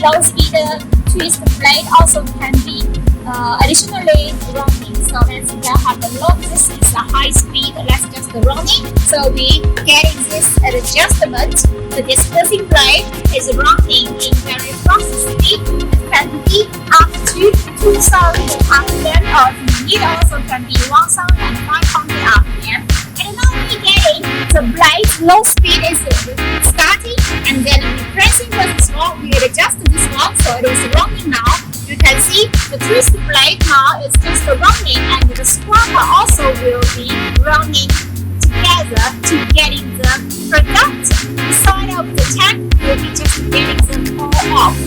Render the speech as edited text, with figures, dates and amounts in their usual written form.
low speed twist blade also can be additionally running. So let's have a look. This is a high speed. Let's just running. So we getting this adjustment. The dispersing blade is running in very fast speed. It can be up to 2,000 RPM, or if you need also can be 1,500 RPM. And now we getting the blade low speed is starting, and then we pressing this one. We adjust this one, so it is running now. You can see the twist blade now is just running, and the scrubber also will be running together to getting the product inside of the tank will be just getting them all off.